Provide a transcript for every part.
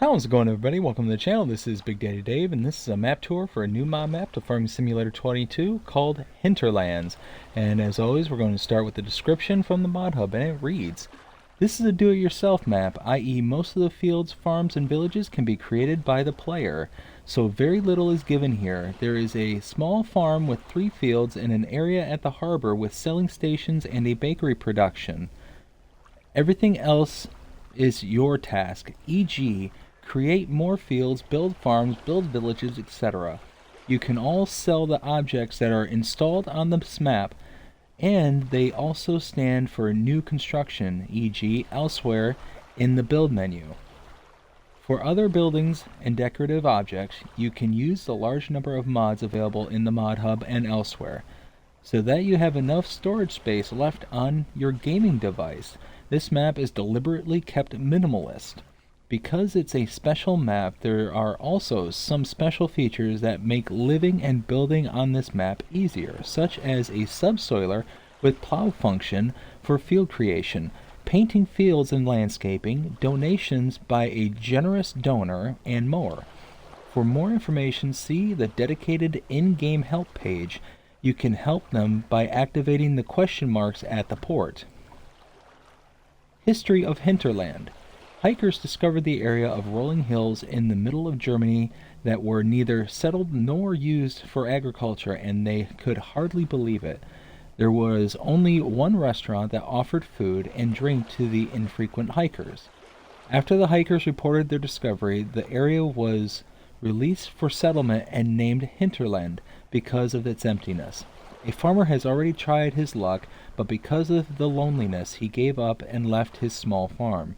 How's it going, everybody? Welcome to the channel. This is Big Daddy Dave, and this is a map tour for a new mod map to Farming Simulator 22 called Hinterlands. And as always, we're going to start with the description from the mod hub, and it reads, "This is a do-it-yourself map, i.e. most of the fields, farms, and villages can be created by the player. So very little is given here. There is a small farm with 3 fields and an area at the harbor with selling stations and a bakery production. Everything else is your task, e.g., create more fields, build farms, build villages, etc. You can all sell the objects that are installed on this map, and they also stand for new construction, e.g., elsewhere in the build menu. For other buildings and decorative objects, you can use the large number of mods available in the mod hub and elsewhere, so that you have enough storage space left on your gaming device. This map is deliberately kept minimalist. Because it's a special map, there are also some special features that make living and building on this map easier, such as a subsoiler with plow function for field creation, painting fields and landscaping, donations by a generous donor, and more. For more information, see the dedicated in-game help page. You can help them by activating the question marks at the port." History of Hinterland. Hikers discovered the area of rolling hills in the middle of Germany that were neither settled nor used for agriculture, and they could hardly believe it. There was only one restaurant that offered food and drink to the infrequent hikers. After the hikers reported their discovery, the area was released for settlement and named Hinterland because of its emptiness. A farmer has already tried his luck, but because of the loneliness, he gave up and left his small farm.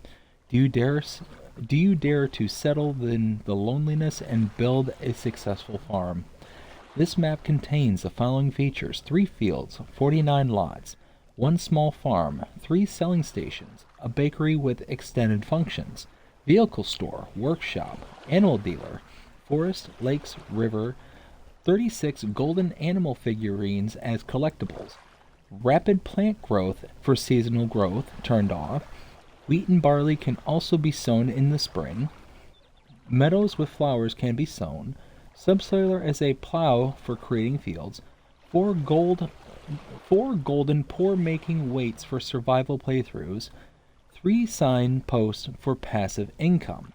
Do you dare to settle in the loneliness and build a successful farm? This map contains the following features: 3 fields, 49 lots, 1 small farm, 3 selling stations, a bakery with extended functions, vehicle store, workshop, animal dealer, forest, lakes, river, 36 golden animal figurines as collectibles, rapid plant growth for seasonal growth turned off. Wheat and barley can also be sown in the spring. Meadows with flowers can be sown. Subsoiler as a plow for creating fields. 4 golden pour-making weights for survival playthroughs. 3 sign posts for passive income.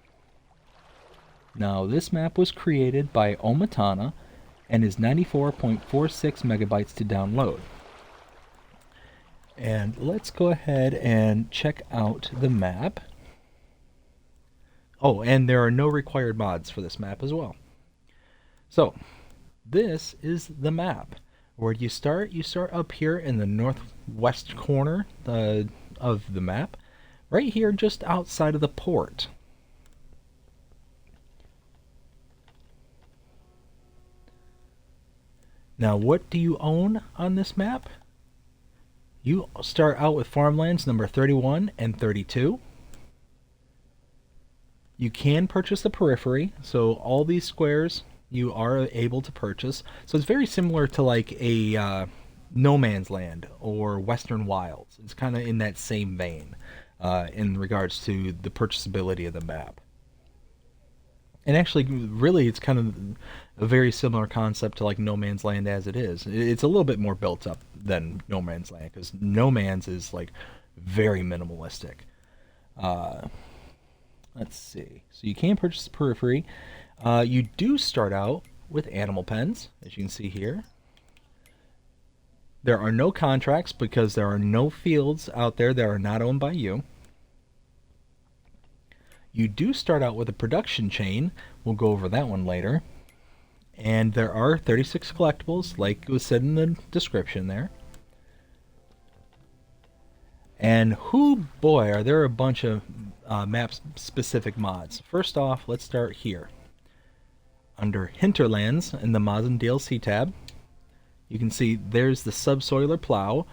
Now, this map was created by Omatana and is 94.46 megabytes to download. And let's go ahead and check out the map. Oh, and there are no required mods for this map as well. So, this is the map. Where do you start? You start up here in the northwest corner of the map, right here just outside of the port. Now, what do you own on this map? You start out with farmlands number 31 and 32. You can purchase the periphery, so all these squares you are able to purchase. So it's very similar to like a No Man's Land or Western Wilds. It's kind of in that same vein in regards to the purchasability of the map. And actually, really, it's kind of a very similar concept to like No Man's Land as it is. It's a little bit more built up than No Man's Land, because No Man's is like very minimalistic. Let's see. So you can purchase the periphery. You do start out with animal pens, as you can see here. There are no contracts because there are no fields out there that are not owned by you. You do start out with a production chain. We'll go over that one later. And there are 36 collectibles, like was said in the description there. And boy, are there a bunch of map-specific mods. First off, let's start here. Under Hinterlands in the Mods and DLC tab, you can see there's the subsoiler plow.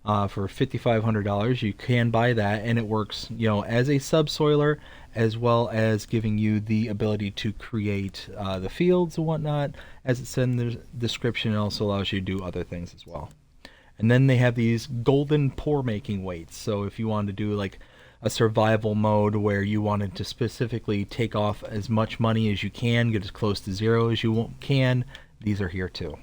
For $5,500, you can buy that, and it works, as a subsoiler, as well as giving you the ability to create the fields and whatnot. As it said in the description, it also allows you to do other things as well. And then they have these golden pour making weights. So if you want to do like a survival mode where you wanted to specifically take off as much money as you can, get as close to zero as you can, these are here too.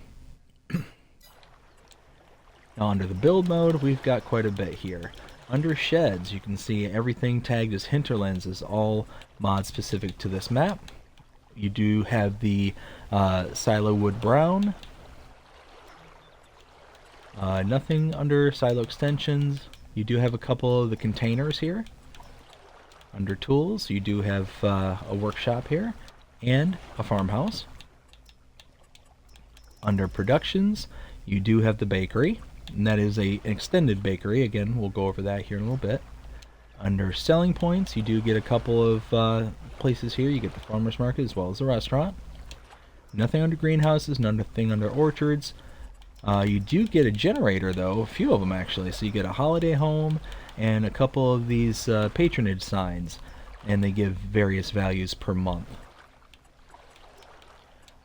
Now under the build mode, we've got quite a bit here. Under sheds, you can see everything tagged as Hinterlands is all mod specific to this map. You do have the silo wood brown. Nothing under silo extensions. You do have a couple of the containers here. Under tools, you do have a workshop here and a farmhouse. Under productions, you do have the bakery, and that is an extended bakery. Again, we'll go over that here in a little bit. Under selling points, you do get a couple of places here. You get the farmer's market as well as the restaurant. Nothing under greenhouses, nothing under orchards. You do get a generator though, a few of them actually. So you get a holiday home and a couple of these patronage signs, and they give various values per month.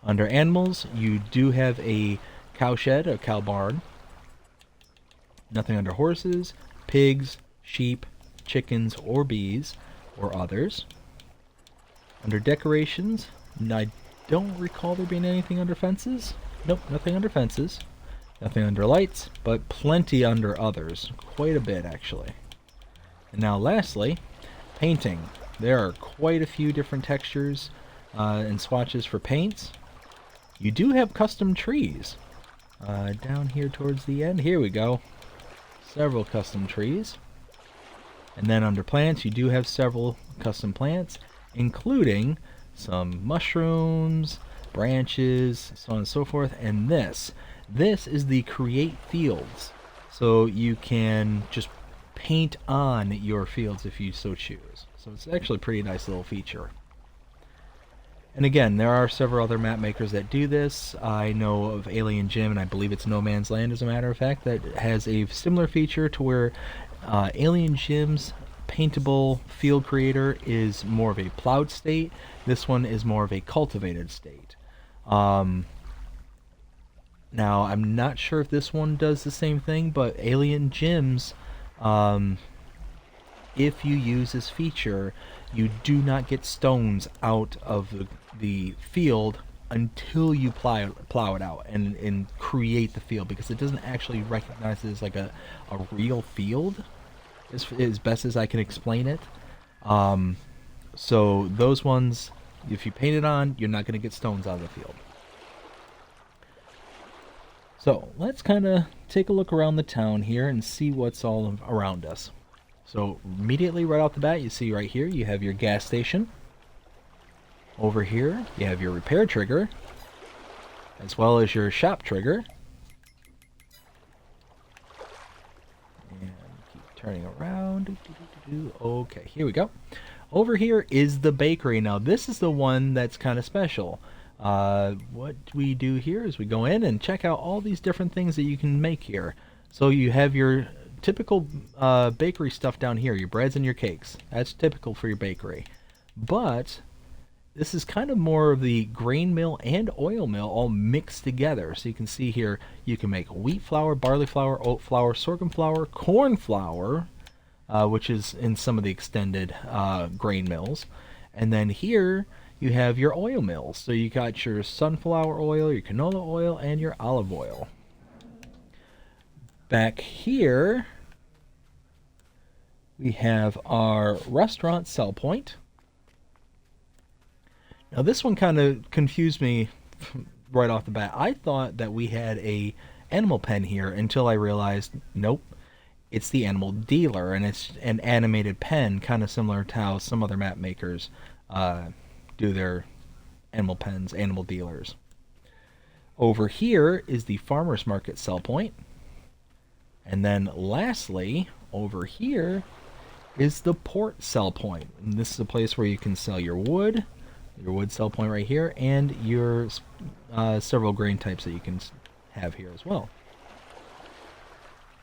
Under animals, you do have a cow shed, a cow barn. Nothing under horses, pigs, sheep, chickens, or bees, or others. Under decorations, I don't recall there being anything under fences. Nope, nothing under fences. Nothing under lights, but plenty under others. Quite a bit, actually. And now lastly, painting. There are quite a few different textures and swatches for paints. You do have custom trees. Down here towards the end, here we go. Several custom trees. And then under plants, you do have several custom plants, including some mushrooms, branches, so on and so forth. And this is the create fields. So you can just paint on your fields if you so choose. So it's actually a pretty nice little feature. And again, there are several other map makers that do this. I know of Alien Gym, and I believe it's No Man's Land as a matter of fact, that has a similar feature to where Alien Gym's paintable field creator is more of a plowed state. This one is more of a cultivated state. Now, I'm not sure if this one does the same thing, but Alien Gyms, if you use this feature, you do not get stones out of the field until you plow it out and create the field, because it doesn't actually recognize it as like a real field, as best as I can explain it. So those ones, if you paint it on, you're not going to get stones out of the field. So let's kind of take a look around the town here and see what's all around us. So immediately right off the bat, you see right here, you have your gas station. Over here, you have your repair trigger, as well as your shop trigger. And keep turning around. Okay, here we go. Over here is the bakery. Now this is the one that's kind of special. What we do here is we go in and check out all these different things that you can make here. So you have your typical bakery stuff down here, your breads and your cakes. That's typical for your bakery. But this is kind of more of the grain mill and oil mill all mixed together. So you can see here, you can make wheat flour, barley flour, oat flour, sorghum flour, corn flour, which is in some of the extended grain mills. And then here you have your oil mills. So you got your sunflower oil, your canola oil, and your olive oil. Back here, we have our restaurant sell point. Now this one kind of confused me right off the bat. I thought that we had a animal pen here until I realized, nope, it's the animal dealer, and it's an animated pen, kind of similar to how some other map makers do their animal pens, animal dealers. Over here is the farmer's market sell point. And then lastly, over here is the port sell point. And this is a place where you can sell your wood sell point right here, and your several grain types that you can have here as well.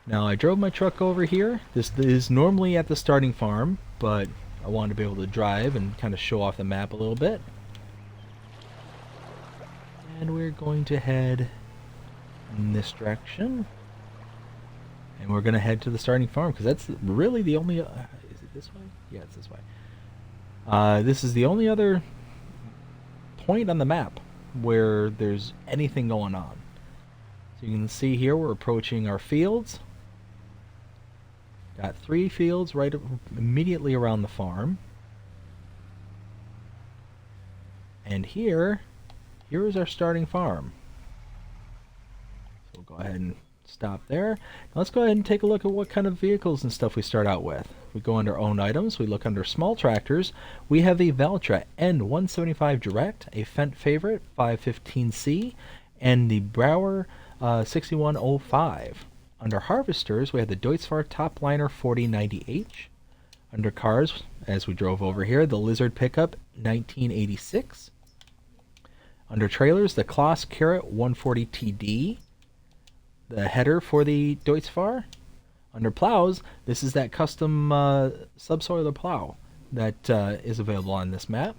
Now I drove my truck over here. This is normally at the starting farm, but I wanted to be able to drive and kind of show off the map a little bit. And we're going to head in this direction. And we're going to head to the starting farm, because that's really the only... is it it this way? Yeah, it's this way. This is the only other point on the map where there's anything going on. So you can see here we're approaching our fields. Got 3 fields right immediately around the farm. And here is our starting farm. So we'll go ahead and stop there. Now let's go ahead and take a look at what kind of vehicles and stuff we start out with. We go under own items, we look under small tractors. We have a Valtra N175 Direct, a Fendt Favorite 515C, and the Brower 6105. Under harvesters, we have the Deutz-Fahr Topliner 4090H. Under cars, as we drove over here, the Lizard Pickup 1986. Under trailers, the Kloss Carrot 140TD. The header for the Deutz-Fahr. Under plows, this is that custom subsoiler plow that is available on this map.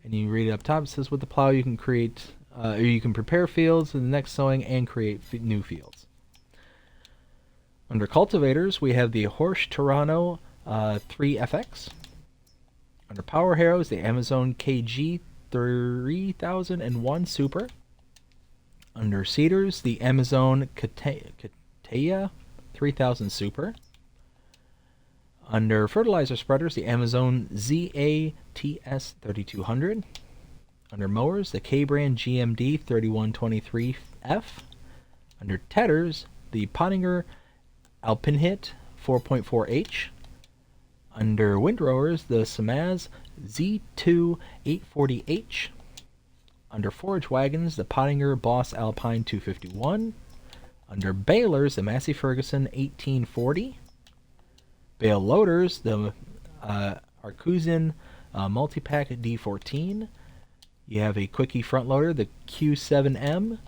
And you read it up top, it says with the plow you can create, or you can prepare fields in the next sowing and create new fields. Under cultivators, we have the Horsch Turano 3FX. Under power harrows, the Amazon KG 3001 Super. Under seeders, the Amazon Kateya 3000 Super. Under fertilizer spreaders, the Amazon ZATS 3200. Under mowers, the K-brand GMD 3123F. Under tedders, the Pottinger Alpinhit 4.4H. Under windrowers, the Samaz Z2 840H. Under forage wagons, the Pottinger Boss Alpine 251. Under balers, the Massey Ferguson 1840. Bale loaders, the Arcusin Multipack D14. You have a Quickie front loader, the Q7M.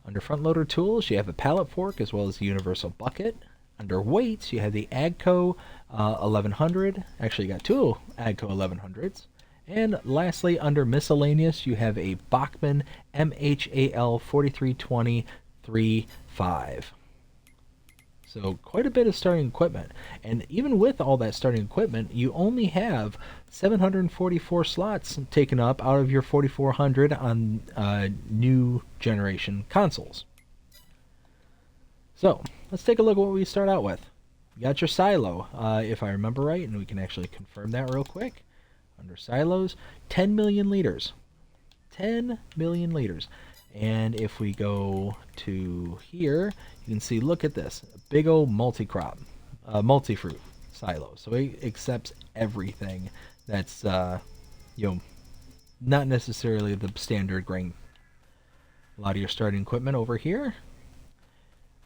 Under front loader tools, you have a pallet fork as well as the universal bucket. Under weights, you have the Agco 1100. Actually, you got 2 Agco 1100s. And lastly, under miscellaneous, you have a Bachmann MHAL 4320 3.5. So quite a bit of starting equipment. And even with all that starting equipment, you only have 744 slots taken up out of your 4,400 on new generation consoles. So let's take a look at what we start out with. You got your silo, if I remember right, and we can actually confirm that real quick. Under silos, 10 million liters. 10 million liters. And if we go to here, you can see, look at this, a big old multi-crop, multi-fruit silo. So it accepts everything that's, not necessarily the standard grain. A lot of your starting equipment over here.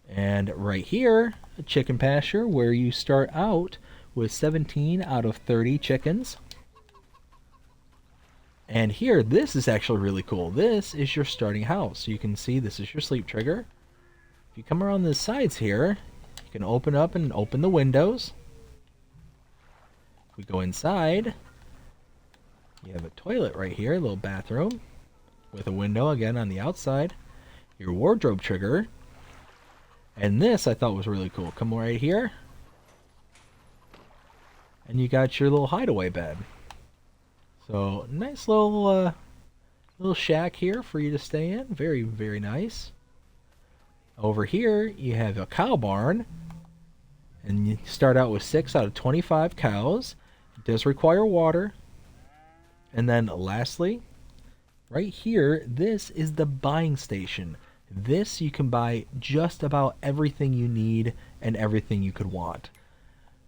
And right here, a chicken pasture where you start out with 17 out of 30 chickens. And here, this is actually really cool. This is your starting house. You can see this is your sleep trigger. If you come around the sides here, you can open up and open the windows. If we go inside, you have a toilet right here, a little bathroom with a window again on the outside. Your wardrobe trigger. And this I thought was really cool. Come right here. And you got your little hideaway bed. So nice little shack here for you to stay in. Very, very nice. Over here you have a cow barn, and you start out with 6 out of 25 cows. It does require water. And then lastly, right here, this is the buying station. This you can buy just about everything you need and everything you could want.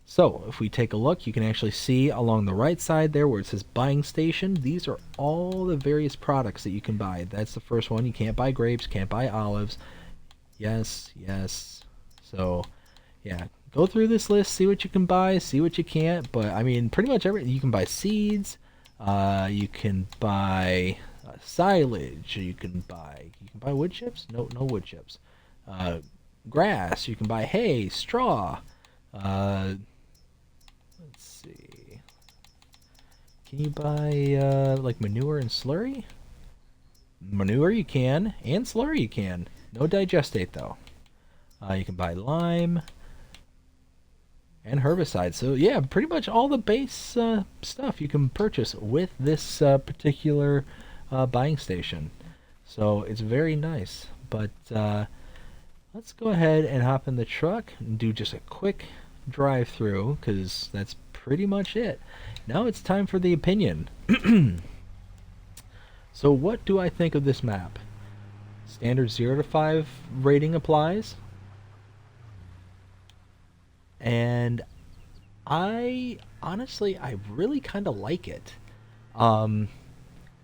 So if we take a look, you can actually see along the right side there where it says buying station, these are all the various products that you can buy. That's the first one. You can't buy grapes, can't buy olives. Yes, yes. So yeah, go through this list, see what you can buy, see what you can't. But I mean, pretty much everything. You can buy seeds, you can buy silage, you can buy wood chips. No wood chips. Grass, you can buy hay, straw. Let's see. Can you buy like manure and slurry? Manure you can, and slurry you can. No digestate though. You can buy lime. and herbicides. So yeah, pretty much all the base stuff you can purchase with this particular buying station. So it's very nice. But let's go ahead and hop in the truck and do just a quick drive through because that's pretty much it. Now it's time for the opinion. So what do I think of this map? Standard 0 to 5 rating applies. And I honestly, I really kind of like it. Um,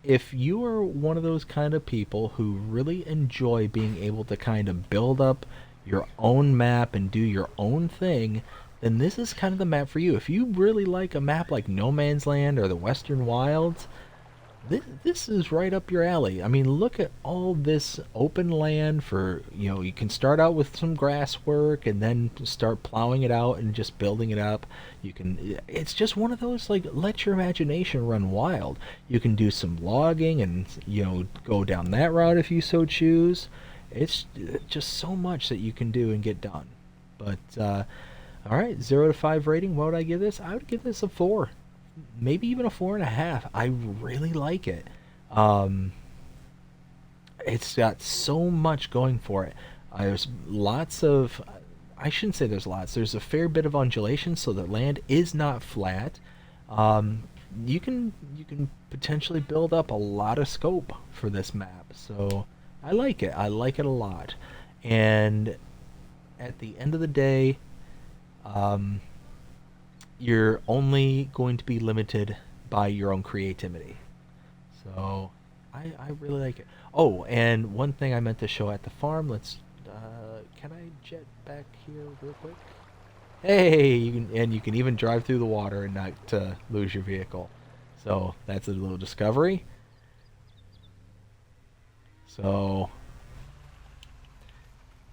if you are one of those kind of people who really enjoy being able to kind of build up your own map and do your own thing, then this is kind of the map for you. If you really like a map like No Man's Land or the Western Wilds, this is right up your alley. I mean, look at all this open land for, you can start out with some grass work and then start plowing it out and just building it up. It's just one of those, like, let your imagination run wild. You can do some logging and, go down that route if you so choose. It's just so much that you can do and get done. But, all right, 0 to 5 rating, what would I give this? I would give this a 4. Maybe even a 4.5. I really like it. It's got so much going for it. There's lots of, I shouldn't say there's lots. There's a fair bit of undulation, so the land is not flat. You can potentially build up a lot of scope for this map. So I like it. I like it a lot. And at the end of the day, you're only going to be limited by your own creativity. So I really like it. Oh, and one thing I meant to show at the farm. Can I jet back here real quick? Hey, you can even drive through the water and not lose your vehicle. So that's a little discovery. So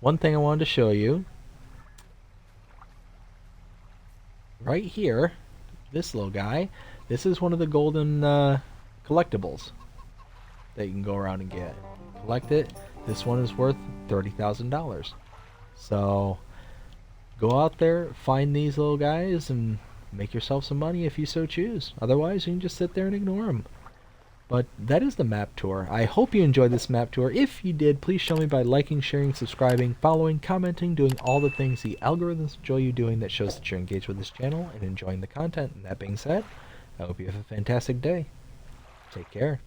one thing I wanted to show you right here, this little guy, this is one of the golden collectibles that you can go around and get. Collect it. This one is worth $30,000. So go out there, find these little guys, and make yourself some money if you so choose. Otherwise, you can just sit there and ignore them. But that is the map tour. I hope you enjoyed this map tour. If you did, please show me by liking, sharing, subscribing, following, commenting, doing all the things the algorithms enjoy you doing that shows that you're engaged with this channel and enjoying the content. And that being said, I hope you have a fantastic day. Take care.